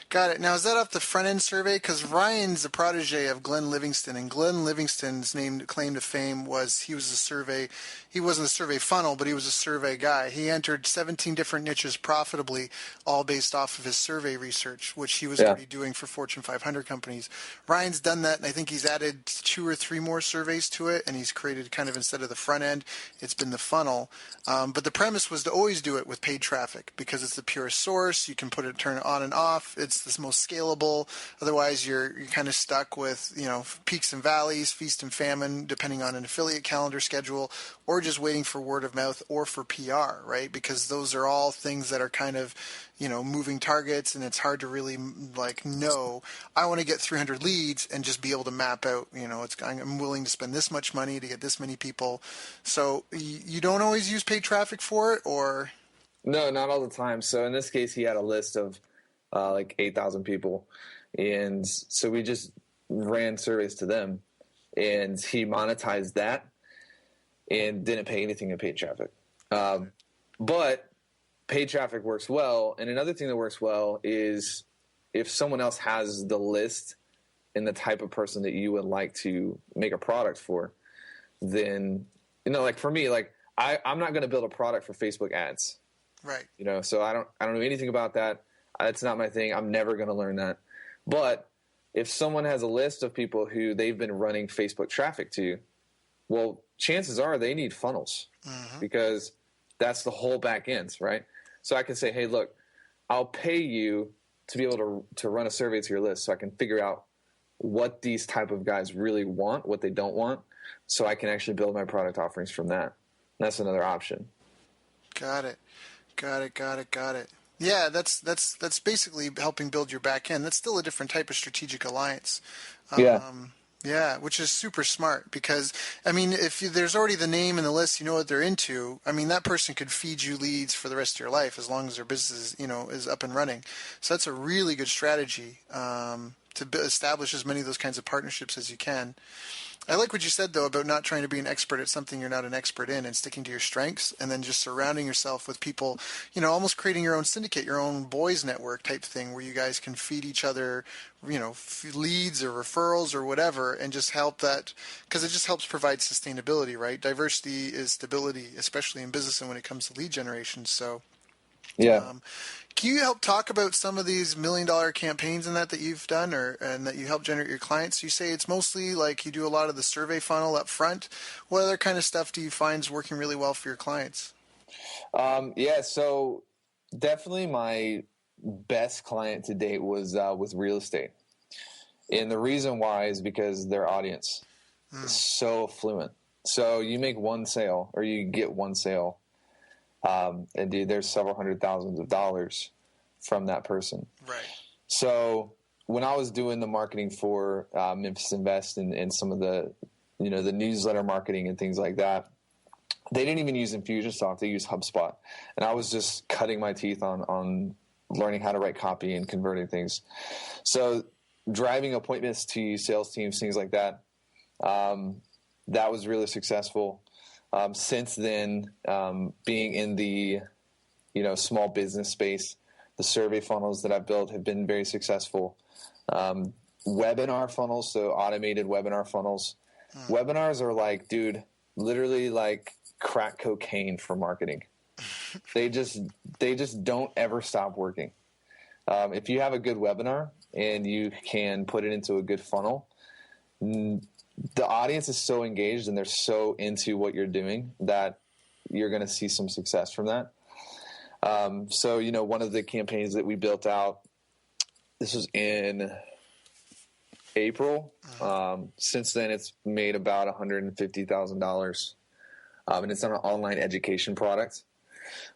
Got it. Now, is that off the front-end survey? Because Ryan's a protege of Glenn Livingston, and Glenn Livingston's claim to fame was he wasn't a survey funnel, but he was a survey guy. He entered 17 different niches profitably, all based off of his survey research, which he was already doing for Fortune 500 companies. Ryan's done that, and I think he's added 2 or 3 more surveys to it, and he's created kind of, instead of the front end, it's been the funnel. But the premise was to always do it with paid traffic because it's the purest source. You can turn it on and off. It's the most scalable. Otherwise, you're kind of stuck with, peaks and valleys, feast and famine, depending on an affiliate calendar schedule, or just waiting for word of mouth or for PR, right? Because those are all things that are kind of, moving targets, and it's hard to really know. I want to get 300 leads and just be able to map out, I'm willing to spend this much money to get this many people. So you don't always use paid traffic for it, or? No, not all the time. So in this case, he had a list of 8,000 people. And so we just ran surveys to them, and he monetized that and didn't pay anything in paid traffic. But paid traffic works well. And another thing that works well is if someone else has the list and the type of person that you would like to make a product for, then, like for me, like I'm not going to build a product for Facebook ads. Right. So I don't know anything about that. That's not my thing. I'm never going to learn that. But if someone has a list of people who they've been running Facebook traffic to, well, chances are they need funnels because that's the whole back end, right? So I can say, hey, look, I'll pay you to be able to run a survey to your list so I can figure out what these type of guys really want, what they don't want, so I can actually build my product offerings from that. That's another option. Got it. Yeah, that's basically helping build your back end. That's still a different type of strategic alliance. Yeah, which is super smart because, I mean, if there's already the name and the list, you know what they're into. I mean, that person could feed you leads for the rest of your life as long as their business, is up and running. So that's a really good strategy to establish as many of those kinds of partnerships as you can. I like what you said, though, about not trying to be an expert at something you're not an expert in and sticking to your strengths and then just surrounding yourself with people, almost creating your own syndicate, your own boys network type thing where you guys can feed each other, leads or referrals or whatever and just help that because it just helps provide sustainability, right? Diversity is stability, especially in business and when it comes to lead generation. So, can you help talk about some of these $1 million campaigns and that you've done and that you help generate your clients? You say it's mostly like you do a lot of the survey funnel up front. What other kind of stuff do you find is working really well for your clients? So definitely my best client to date was with real estate. And the reason why is because their audience is so affluent. So you make one sale or you get one sale. And dude, there's several $100,000s from that person. Right. So when I was doing the marketing for Memphis Invest and some of the, the newsletter marketing and things like that, they didn't even use Infusionsoft. They used HubSpot. And I was just cutting my teeth on learning how to write copy and converting things. So driving appointments to sales teams, things like that, that was really successful. Since then, being in the, small business space, the survey funnels that I've built have been very successful. Webinar funnels, so automated webinar funnels. Webinars are like, dude, literally like crack cocaine for marketing. They just don't ever stop working. If you have a good webinar and you can put it into a good funnel, the audience is so engaged and they're so into what you're doing that you're going to see some success from that. So, one of the campaigns that we built out, this was in April. Since then, it's made about $150,000. And it's on an online education product.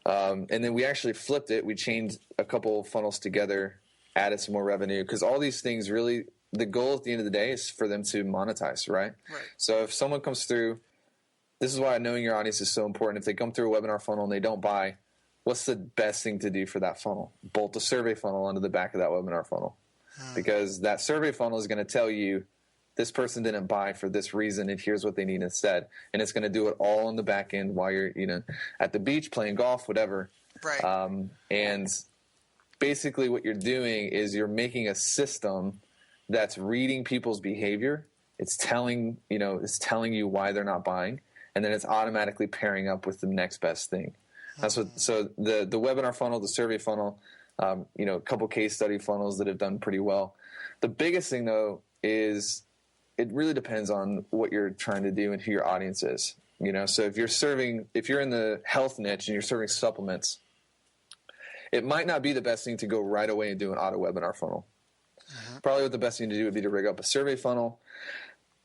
And then we actually flipped it. We changed a couple funnels together, added some more revenue, because all these things really – the goal at the end of the day is for them to monetize, right? So if someone comes through, this is why knowing your audience is so important. If they come through a webinar funnel and they don't buy, what's the best thing to do for that funnel? Bolt a survey funnel onto the back of that webinar funnel. Because that survey funnel is going to tell you this person didn't buy for this reason and here's what they need instead. And it's going to do it all on the back end while you're, at the beach, playing golf, whatever. Right. And basically what you're doing is you're making a system that's reading people's behavior. It's telling you why they're not buying, and then it's automatically pairing up with the next best thing. That's what. So the webinar funnel, the survey funnel, a couple case study funnels that have done pretty well. The biggest thing though is it really depends on what you're trying to do and who your audience is. So if you're in the health niche and you're serving supplements, it might not be the best thing to go right away and do an auto webinar funnel. Probably what the best thing to do would be to rig up a survey funnel.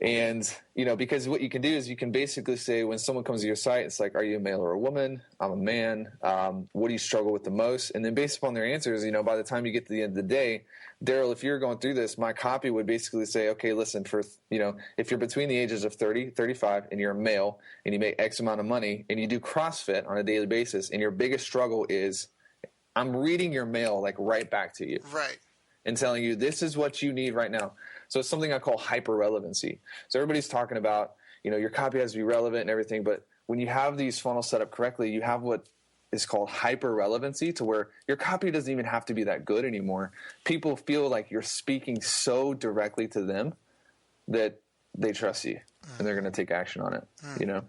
And, because what you can do is you can basically say when someone comes to your site, it's like, are you a male or a woman? I'm a man. What do you struggle with the most? And then based upon their answers, by the time you get to the end of the day, Daryl, if you're going through this, my copy would basically say, okay, listen, if you're between the ages of 30, 35, and you're a male and you make X amount of money and you do CrossFit on a daily basis and your biggest struggle is I'm reading your mail like right back to you. Right. And telling you this is what you need right now. So it's something I call hyper relevancy. So everybody's talking about, your copy has to be relevant and everything, but when you have these funnels set up correctly, you have what is called hyper relevancy, to where your copy doesn't even have to be that good anymore. People feel like you're speaking so directly to them that they trust you and they're going to take action on it, you know?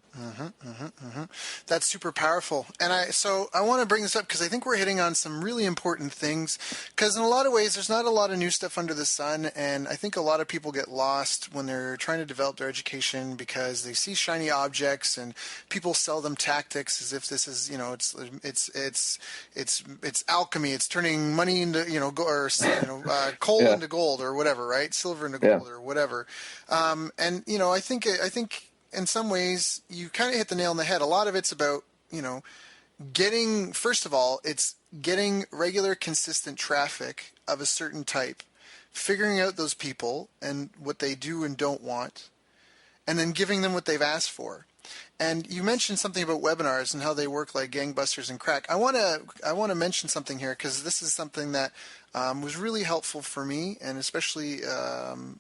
That's super powerful. And I want to bring this up because I think we're hitting on some really important things, because in a lot of ways there's not a lot of new stuff under the sun, and I think a lot of people get lost when they're trying to develop their education because they see shiny objects and people sell them tactics as if this is, it's alchemy. It's turning money into, coal into gold or whatever, right? Silver into gold or whatever. I think in some ways you kind of hit the nail on the head. A lot of it's about, first of all, it's getting regular, consistent traffic of a certain type, figuring out those people and what they do and don't want, and then giving them what they've asked for. And you mentioned something about webinars and how they work like gangbusters and crack. I want to mention something here, because this is something that was really helpful for me, and especially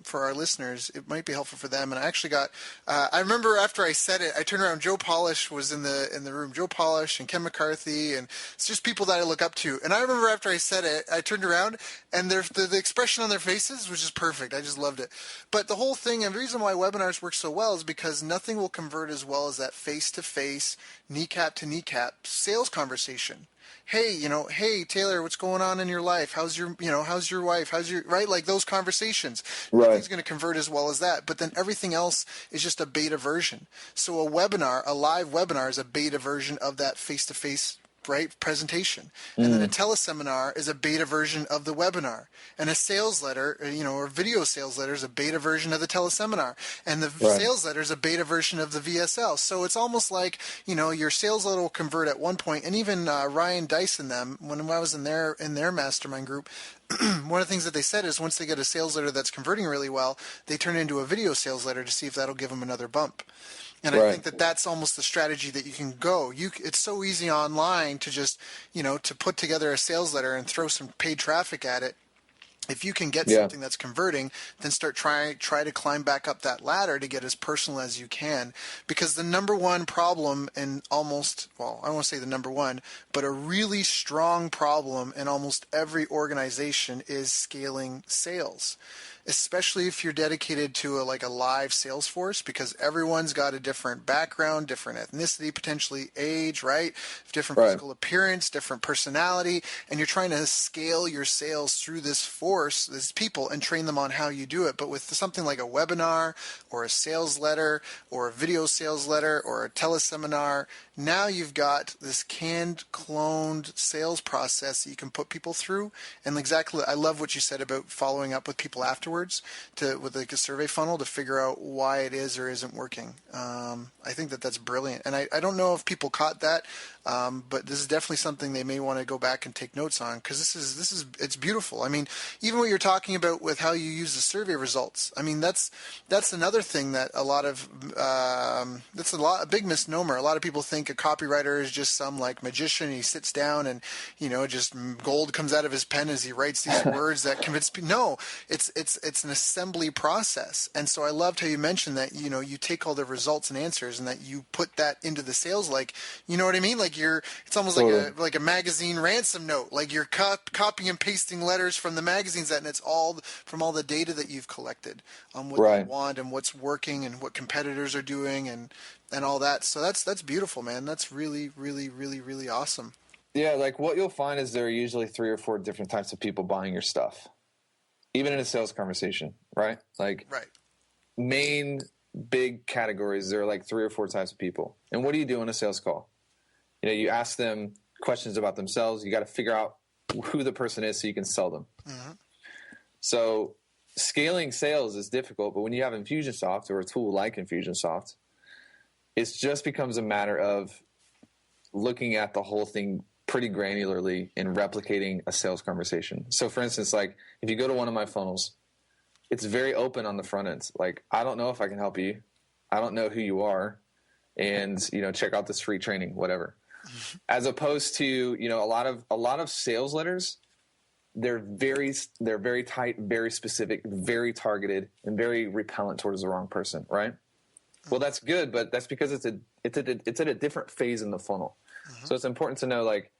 for our listeners. It might be helpful for them. And I actually got. I remember after I said it, I turned around. Joe Polish was in the room. Joe Polish and Ken McCarthy, and it's just people that I look up to. And I remember after I said it, I turned around, and the expression on their faces was just perfect. I just loved it. But the whole thing, and the reason why webinars work so well, is because nothing will convert as well as that face-to-face, kneecap-to-kneecap sales conversation. Hey, hey, Taylor, what's going on in your life? How's your wife? Right? Like those conversations. Right. Nothing's going to convert as well as that. But then everything else is just a beta version. So a live webinar is a beta version of that face-to-face, right, presentation. And then a teleseminar is a beta version of the webinar. And a sales letter, or video sales letter is a beta version of the teleseminar. And the sales letter is a beta version of the VSL. So it's almost like, your sales letter will convert at one point. And even Ryan Dice and them, when I was in their mastermind group, one of the things that they said is once they get a sales letter that's converting really well, they turn it into a video sales letter to see if that'll give them another bump. And I think that that's almost the strategy that you can go. It's so easy online to just, to put together a sales letter and throw some paid traffic at it. If you can get something that's converting, then try to climb back up that ladder to get as personal as you can. Because the number one problem in I won't say the number one, but a really strong problem in almost every organization is scaling sales. Especially if you're dedicated to a live Salesforce, because everyone's got a different background, different ethnicity, potentially age, right? Different physical appearance, different personality, and you're trying to scale your sales through this force, these people, and train them on how you do it. But with something like a webinar or a sales letter or a video sales letter or a teleseminar, now you've got this canned, cloned sales process that you can put people through. And I love what you said about following up with people afterwards with a survey funnel to figure out why it is or isn't working. I think that's brilliant. And I don't know if people caught that, but this is definitely something they may want to go back and take notes on, because it's beautiful. I mean, even what you're talking about with how you use the survey results. I mean, that's another thing that a big misnomer. A lot of people think a copywriter is just some magician. He sits down and just gold comes out of his pen as he writes these words that convince people. No, it's an assembly process. And so I loved how you mentioned that you take all the results and answers and that you put that into the sales, you know what I mean? It's almost like a magazine ransom note. You're copying and pasting letters from the magazines, and it's all from all the data that you've collected on what they want and what's working and what competitors are doing and all that. So that's beautiful, man. That's really, really, really, really awesome. Yeah, what you'll find is there are usually 3 or 4 different types of people buying your stuff, even in a sales conversation, right? Main big categories, there are 3 or 4 types of people. And what do you do in a sales call? You ask them questions about themselves. You got to figure out who the person is so you can sell them. Mm-hmm. So scaling sales is difficult, but when you have Infusionsoft or a tool like Infusionsoft, it just becomes a matter of looking at the whole thing pretty granularly and replicating a sales conversation. So for instance, if you go to one of my funnels, it's very open on the front end. I don't know if I can help you. I don't know who you are. And, check out this free training, whatever. As opposed to, a lot of sales letters, they're very tight, very specific, very targeted, and very repellent towards the wrong person, right? Well, that's good, but that's because it's at a different phase in the funnel. So it's important to know, like,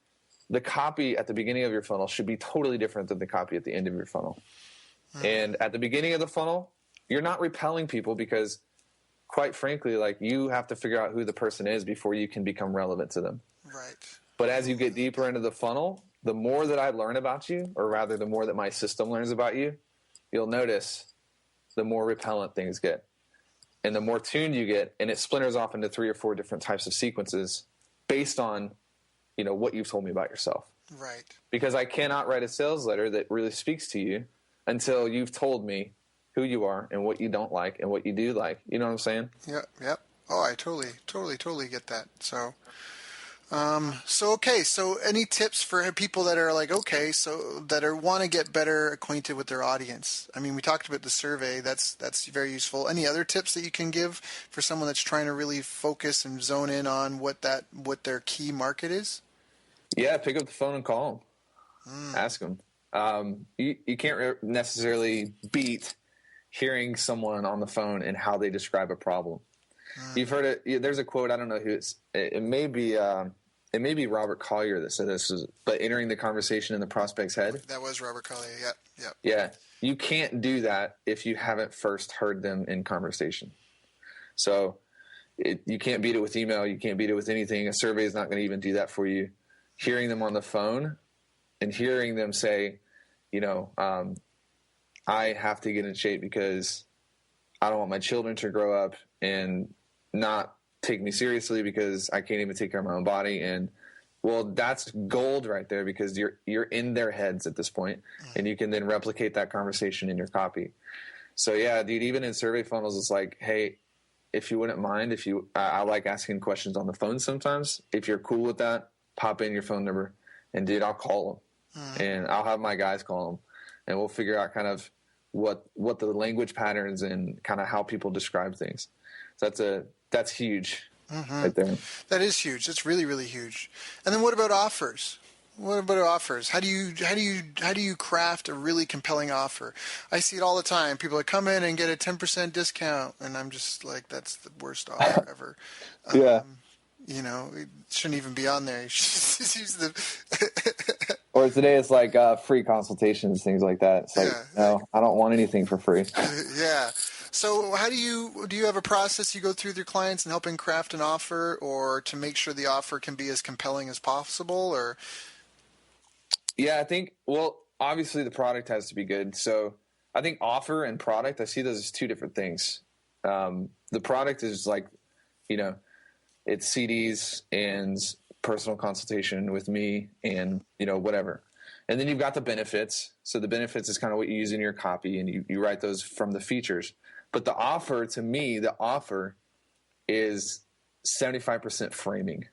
the copy at the beginning of your funnel should be totally different than the copy at the end of your funnel. And at the beginning of the funnel, you're not repelling people because, quite frankly, like, you have to figure out who the person is before you can become relevant to them. Right. But as you get deeper into the funnel, the more that I learn about you, or rather the more that my system learns about you, you'll notice the more repellent things get. And the more tuned you get, and it splinters off into 3 or 4 different types of sequences based on, what you've told me about yourself. Right. Because I cannot write a sales letter that really speaks to you until you've told me who you are and what you don't like and what you do like. You know what I'm saying? Yep. Oh, I totally get that. So any tips for people that are like, want to get better acquainted with their audience? I mean, we talked about the survey. That's very useful. Any other tips that you can give for someone that's trying to really focus and zone in on what their key market is? Yeah, pick up the phone and call them. Ask them. You can't necessarily beat hearing someone on the phone and how they describe a problem. You've heard it. There's a quote. I don't know who it may be. It may be Robert Collier that said this, but entering the conversation in the prospect's head. That was Robert Collier. Yeah. Yeah. You can't do that if you haven't first heard them in conversation. So you can't beat it with email. You can't beat it with anything. A survey is not going to even do that for you. Hearing them on the phone and hearing them say, I have to get in shape because I don't want my children to grow up and not take me seriously because I can't even take care of my own body. And well, that's gold right there, because you're in their heads at this point, and you can then replicate that conversation in your copy. So yeah, dude, even in survey funnels, it's like, hey, if you wouldn't mind, I like asking questions on the phone sometimes. If you're cool with that, pop in your phone number, and dude, I'll call them, and I'll have my guys call them, and we'll figure out kind of what the language patterns and kind of how people describe things. So that's huge right there. That is huge. That's really, really huge. And then what about offers? How do you craft a really compelling offer? I see it all the time. People that come in and get a 10% discount, and I'm just like, that's the worst offer ever. Yeah. It shouldn't even be on there. You should just use Or today it's like free consultations, things like that. It's like, no, I don't want anything for free. Yeah. So do you have a process you go through with your clients in helping craft an offer, or to make sure the offer can be as compelling as possible? Or yeah, I think, well, obviously the product has to be good. So I think offer and product, I see those as 2 different things. The product is like, it's CDs and personal consultation with me and, whatever. And then you've got the benefits. So the benefits is kind of what you use in your copy, and you write those from the features. But the offer, to me, is 75% framing.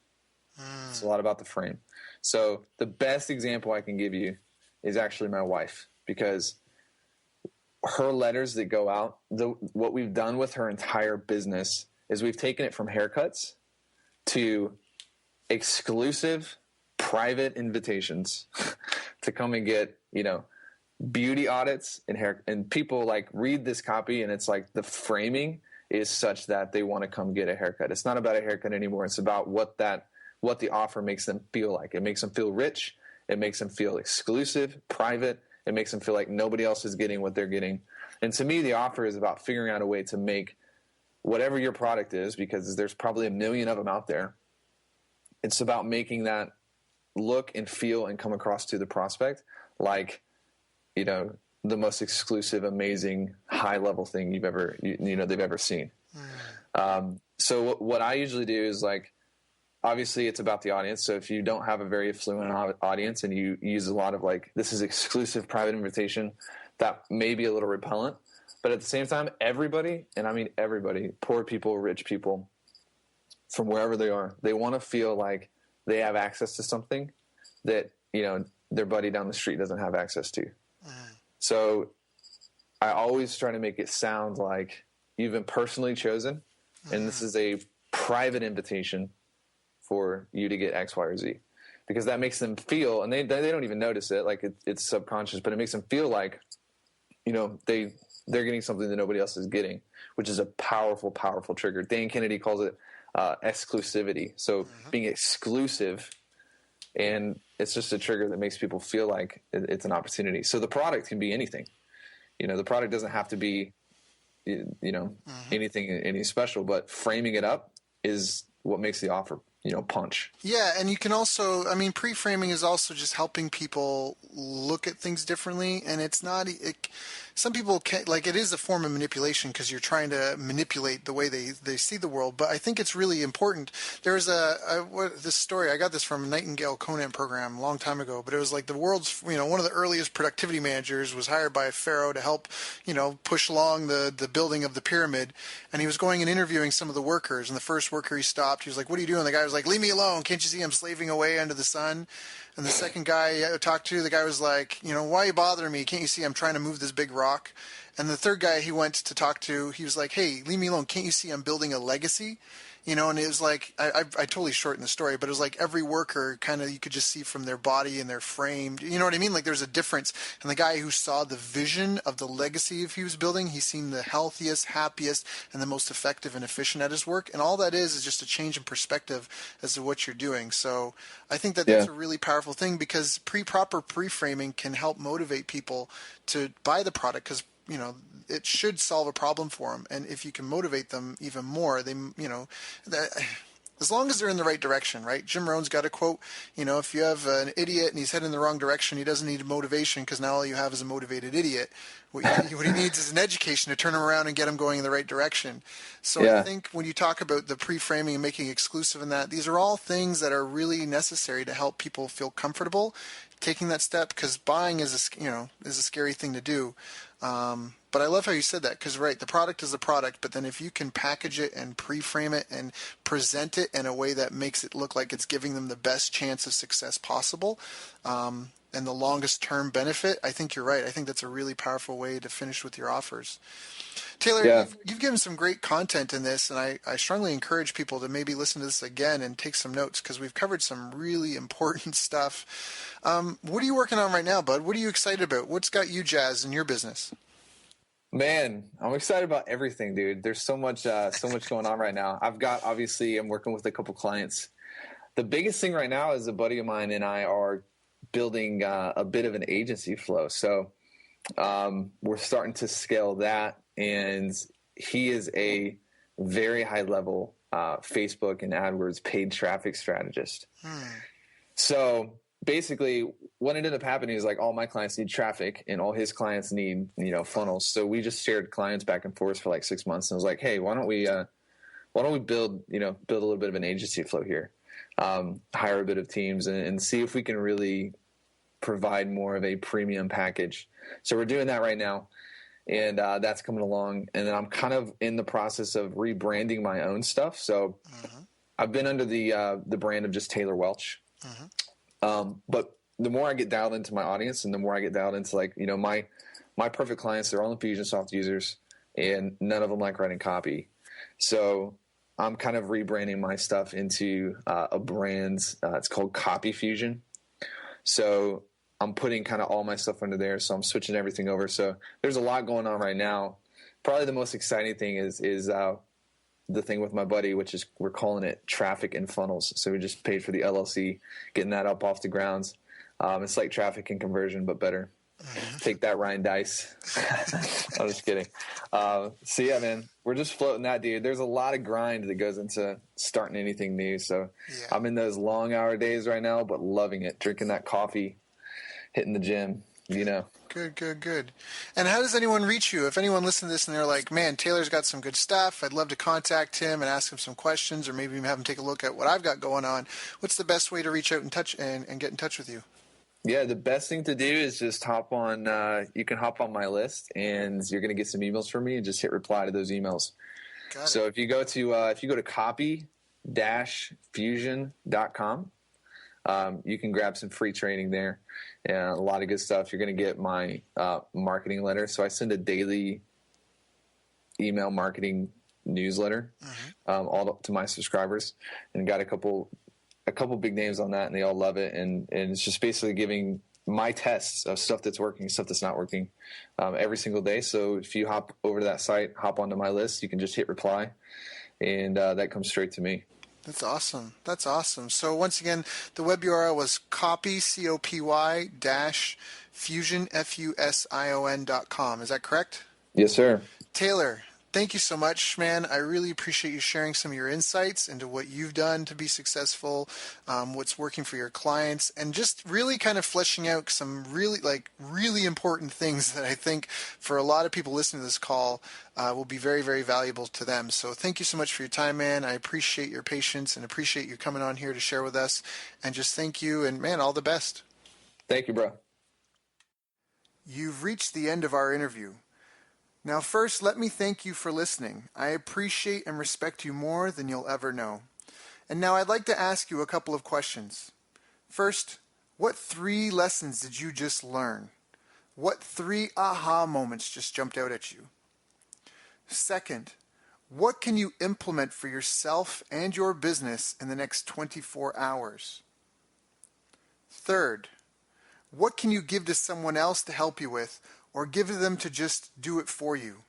It's a lot about the frame. So the best example I can give you is actually my wife, because her letters that go out, what we've done with her entire business is we've taken it from haircuts to exclusive private invitations to come and get, beauty audits and hair, and people like read this copy, and it's like the framing is such that they want to come get a haircut. It's not about a haircut anymore. It's about what the offer makes them feel like. It makes them feel rich. It makes them feel exclusive, private. It makes them feel like nobody else is getting what they're getting. And to me, the offer is about figuring out a way to make whatever your product is, because there's probably a million of them out there. It's about making that look and feel and come across to the prospect like, the most exclusive, amazing, high-level thing they've ever seen. So what I usually do is, like, obviously it's about the audience. So if you don't have a very affluent audience and you use a lot of like, this is exclusive private invitation, that may be a little repellent. But at the same time, everybody, and I mean everybody, poor people, rich people, from wherever they are, they want to feel like they have access to something that, their buddy down the street doesn't have access to. So I always try to make it sound like you've been personally chosen, and this is a private invitation for you to get X, Y, or Z, because that makes them feel, and they don't even notice it, like it's subconscious, but it makes them feel like, they're getting something that nobody else is getting, which is a powerful, powerful trigger. Dan Kennedy calls it exclusivity. So being exclusive, and it's just a trigger that makes people feel like it's an opportunity. So the product can be anything. The product doesn't have to be, anything, any special, but framing it up is what makes the offer, punch. Yeah, and you can also, pre-framing is also just helping people look at things differently, and it's not, some people can, it is a form of manipulation because you're trying to manipulate the way they see the world, but I think it's really important. There's this story, I got this from a Nightingale Conan program a long time ago, but it was like the world's, one of the earliest productivity managers was hired by Pharaoh to help, push along the building of the pyramid, and he was going and interviewing some of the workers, and the first worker he stopped, he was like, "What are you doing?" The guy was like, "Leave me alone. Can't you see I'm slaving away under the sun?" And the second guy I talked to, the guy was like, "Why are you bothering me? Can't you see I'm trying to move this big rock?" And the third guy he went to talk to, he was like, "Hey, leave me alone. Can't you see I'm building a legacy?" And it was like, I totally shortened the story, but it was like every worker kind of, you could just see from their body and their frame, you know what I mean? Like there's a difference. And the guy who saw the vision of the legacy he was building, he seemed the healthiest, happiest, and the most effective and efficient at his work. And all that is just a change in perspective as to what you're doing. So I think that's a really powerful thing, because proper pre-framing can help motivate people to buy the product, because it should solve a problem for them. And if you can motivate them even more, as long as they're in the right direction, right? Jim Rohn's got a quote, if you have an idiot and he's heading in the wrong direction, he doesn't need motivation, because now all you have is a motivated idiot. What he needs is an education to turn him around and get him going in the right direction. So I think when you talk about the pre-framing and making exclusive in that, these are all things that are really necessary to help people feel comfortable taking that step, because buying is a scary thing to do. But I love how you said that, because the product is a product, but then if you can package it and pre-frame it and present it in a way that makes it look like it's giving them the best chance of success possible, and the longest term benefit, I think you're right. I think that's a really powerful way to finish with your offers. Taylor, you've given some great content in this, and I strongly encourage people to maybe listen to this again and take some notes, because we've covered some really important stuff. What are you working on right now, bud? What are you excited about? What's got you jazzed in your business? Man, I'm excited about everything, dude. There's so much going on right now. I'm working with a couple clients. The biggest thing right now is a buddy of mine and I are building a bit of an agency flow. So we're starting to scale that, and he is a very high level Facebook and AdWords paid traffic strategist. So basically what ended up happening is, like, all my clients need traffic and all his clients need, funnels. So we just shared clients back and forth for like 6 months, and I was like, hey, why don't we build a little bit of an agency flow here, hire a bit of teams and see if we can really provide more of a premium package. So we're doing that right now, and that's coming along. And then I'm kind of in the process of rebranding my own stuff. So I've been under the brand of just Taylor Welch. But the more I get dialed into my audience, and the more I get dialed into, like, my perfect clients, they're all Infusionsoft users, and none of them like writing copy. So I'm kind of rebranding my stuff into a brand. It's called Copy Fusion. So I'm putting kind of all my stuff under there. So I'm switching everything over. So there's a lot going on right now. Probably the most exciting thing is the thing with my buddy, which is, we're calling it Traffic and Funnels. So we just paid for the LLC, getting that up off the grounds. It's like traffic and conversion, but better. Take that, Ryan Dice. I'm just kidding. So yeah, man, we're just floating that, dude. There's a lot of grind that goes into starting anything new. So I'm in those long hour days right now, but loving it. Drinking that coffee, hitting the gym, Good. And how does anyone reach you? If anyone listens to this and they're like, man, Taylor's got some good stuff, I'd love to contact him and ask him some questions, or maybe have him take a look at what I've got going on, what's the best way to reach out and get in touch with you? Yeah, the best thing to do is just you can hop on my list, and you're going to get some emails from me, and just hit reply to those emails. So if you go to copy-fusion.com, you can grab some free training there, and a lot of good stuff. You're going to get my marketing letter. So I send a daily email marketing newsletter all to my subscribers, and got a couple big names on that, and they all love it. And it's just basically giving my tests of stuff that's working, stuff that's not working, every single day. So if you hop over to that site, hop onto my list, you can just hit reply, and that comes straight to me. That's awesome. That's awesome. So once again, the web URL was copy, dash fusion, FUSION.com. Is that correct? Yes, sir. Taylor, thank you so much, man. I really appreciate you sharing some of your insights into what you've done to be successful, what's working for your clients, and just really kind of fleshing out some really important things that I think for a lot of people listening to this call will be very, very valuable to them. So thank you so much for your time, man. I appreciate your patience and appreciate you coming on here to share with us. And just thank you, and man, all the best. Thank you, bro. You've reached the end of our interview. Now first, let me thank you for listening. I appreciate and respect you more than you'll ever know. And now I'd like to ask you a couple of questions. First, what 3 lessons did you just learn? What 3 aha moments just jumped out at you? Second, what can you implement for yourself and your business in the next 24 hours? Third, what can you give to someone else to help you with, or give to them to just do it for you?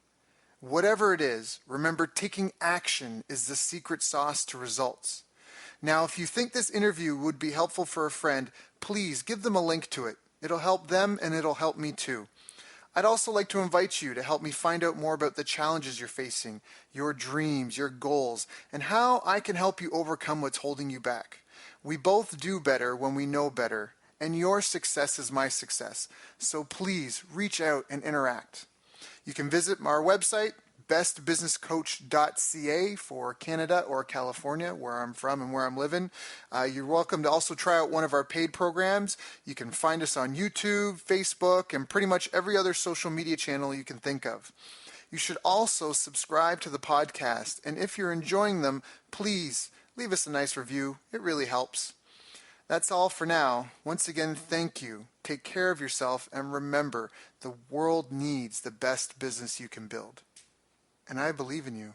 Whatever it is, remember, taking action is the secret sauce to results. Now, if you think this interview would be helpful for a friend, please give them a link to it. It'll help them and it'll help me too. I'd also like to invite you to help me find out more about the challenges you're facing, your dreams, your goals, and how I can help you overcome what's holding you back. We both do better when we know better, and your success is my success. So please reach out and interact. You can visit our website, bestbusinesscoach.ca for Canada or California, where I'm from and where I'm living. You're welcome to also try out one of our paid programs. You can find us on YouTube, Facebook, and pretty much every other social media channel you can think of. You should also subscribe to the podcast, and if you're enjoying them, please leave us a nice review. It really helps. That's all for now. Once again, thank you. Take care of yourself, and remember, the world needs the best business you can build. And I believe in you.